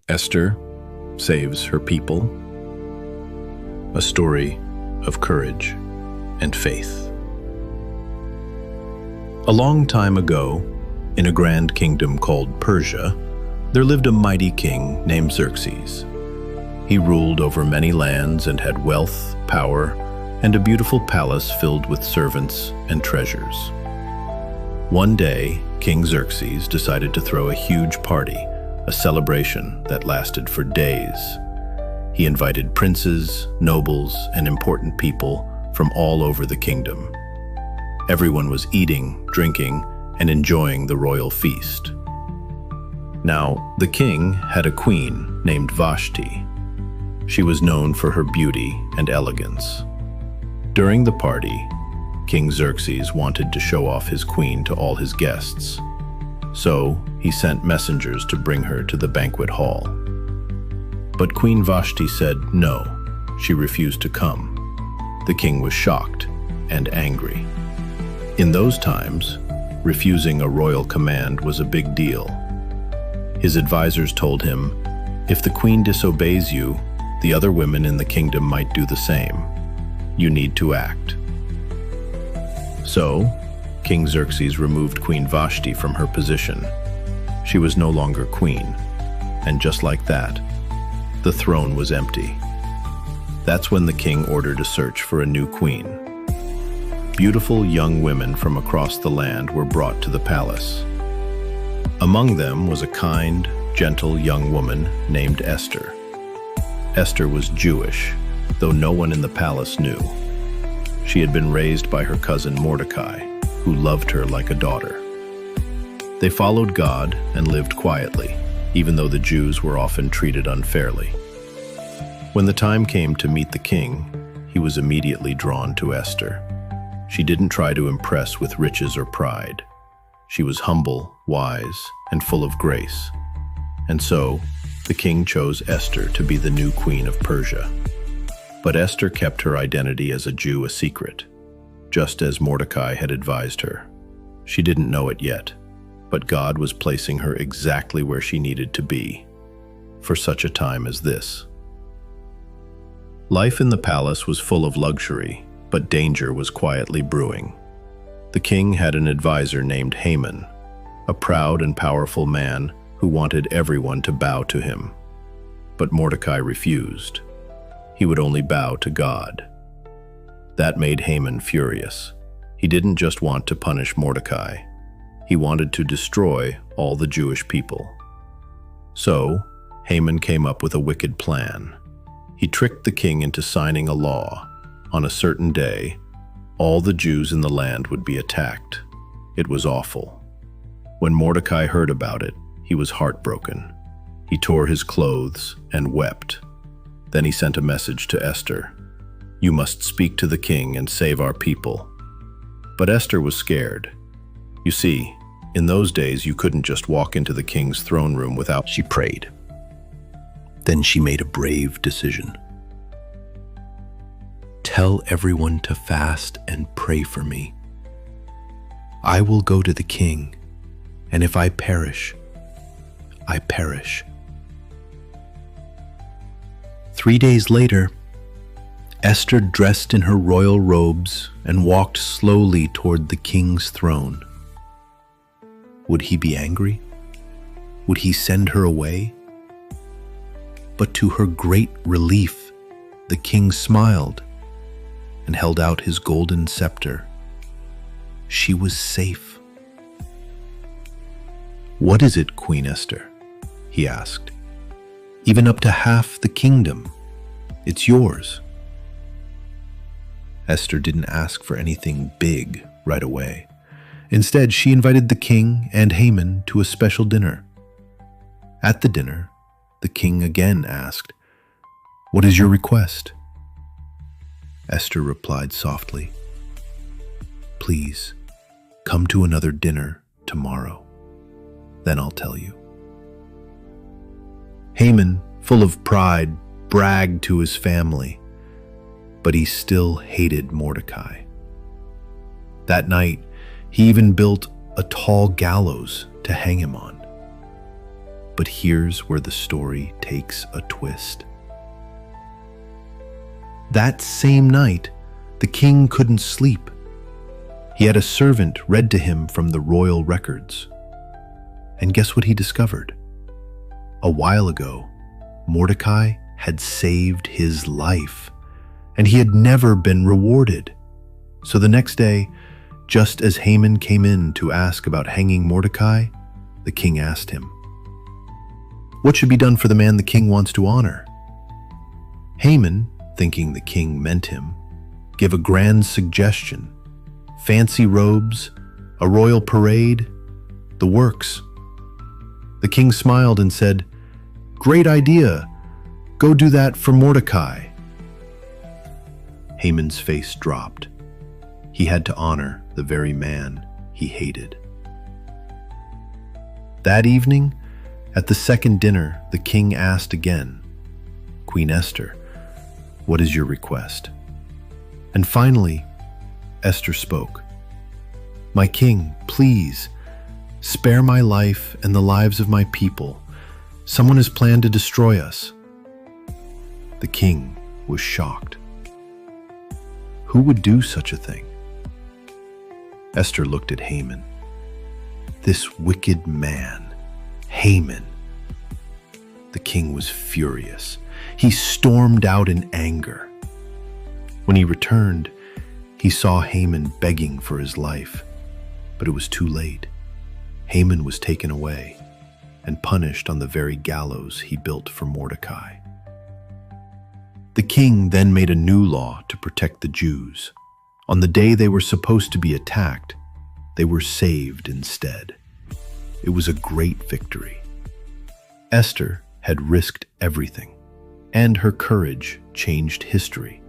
Esther saves her people. A story of courage and faith. A long time ago, in a grand kingdom called Persia, there lived a mighty king named Xerxes. He ruled over many lands and had wealth, power, and a beautiful palace filled with servants and treasures. One day, King Xerxes decided to throw a huge party, a celebration that lasted for days. He invited princes, nobles, and important people from all over the kingdom. Everyone was eating, drinking, and enjoying the royal feast. Now, the king had a queen named Vashti. She was known for her beauty and elegance. During the party, King Xerxes wanted to show off his queen to all his guests. So, he sent messengers to bring her to the banquet hall. But Queen Vashti said no, she refused to come. The king was shocked and angry. In those times, refusing a royal command was a big deal. His advisors told him, if the queen disobeys you, the other women in the kingdom might do the same. You need to act. So, King Xerxes removed Queen Vashti from her position. She was no longer queen, and just like that, the throne was empty. That's when the king ordered a search for a new queen. Beautiful young women from across the land were brought to the palace. Among them was a kind, gentle young woman named Esther. Esther was Jewish, though no one in the palace knew. She had been raised by her cousin Mordecai, who loved her like a daughter. They followed God and lived quietly, even though the Jews were often treated unfairly. When the time came to meet the king, he was immediately drawn to Esther. She didn't try to impress with riches or pride. She was humble, wise, and full of grace. And so, the king chose Esther to be the new queen of Persia. But Esther kept her identity as a Jew a secret, just as Mordecai had advised her. She didn't know it yet, but God was placing her exactly where she needed to be, for such a time as this. Life in the palace was full of luxury, but danger was quietly brewing. The king had an advisor named Haman, a proud and powerful man who wanted everyone to bow to him. But Mordecai refused. He would only bow to God. That made Haman furious. He didn't just want to punish Mordecai. He wanted to destroy all the Jewish people. So, Haman came up with a wicked plan. He tricked the king into signing a law. On a certain day, all the Jews in the land would be attacked. It was awful. When Mordecai heard about it, he was heartbroken. He tore his clothes and wept. Then he sent a message to Esther. You must speak to the king and save our people. But Esther was scared. You see, in those days you couldn't just walk into the king's throne room without. She prayed. Then she made a brave decision. Tell everyone to fast and pray for me. I will go to the king, and if I perish, I perish. 3 days later, Esther dressed in her royal robes and walked slowly toward the king's throne. Would he be angry? Would he send her away? But to her great relief, the king smiled and held out his golden scepter. She was safe. What is it, Queen Esther? He asked. Even up to half the kingdom. It's yours. Esther didn't ask for anything big right away. Instead, she invited the king and Haman to a special dinner. At the dinner, the king again asked, "What is your request?" Esther replied softly, "Please, come to another dinner tomorrow. Then I'll tell you." Haman, full of pride, bragged to his family, but he still hated Mordecai. That night, he even built a tall gallows to hang him on. But here's where the story takes a twist. That same night, the king couldn't sleep. He had a servant read to him from the royal records. And guess what he discovered? A while ago, Mordecai had saved his life, and he had never been rewarded. So the next day, just as Haman came in to ask about hanging Mordecai, the king asked him, "What should be done for the man the king wants to honor?" Haman, thinking the king meant him, gave a grand suggestion: fancy robes, a royal parade, the works. The king smiled and said, "Great idea. Go do that for Mordecai." Haman's face dropped. He had to honor the very man he hated. That evening, at the second dinner, the king asked again, "Queen Esther, what is your request?" And finally, Esther spoke. "My king, please, spare my life and the lives of my people. Someone has planned to destroy us." The king was shocked. Who would do such a thing? Esther looked at Haman. This wicked man, Haman. The king was furious. He stormed out in anger. When he returned, he saw Haman begging for his life, but it was too late. Haman was taken away and punished on the very gallows he built for Mordecai. The king then made a new law to protect the Jews. On the day they were supposed to be attacked, they were saved instead. It was a great victory. Esther had risked everything, and her courage changed history.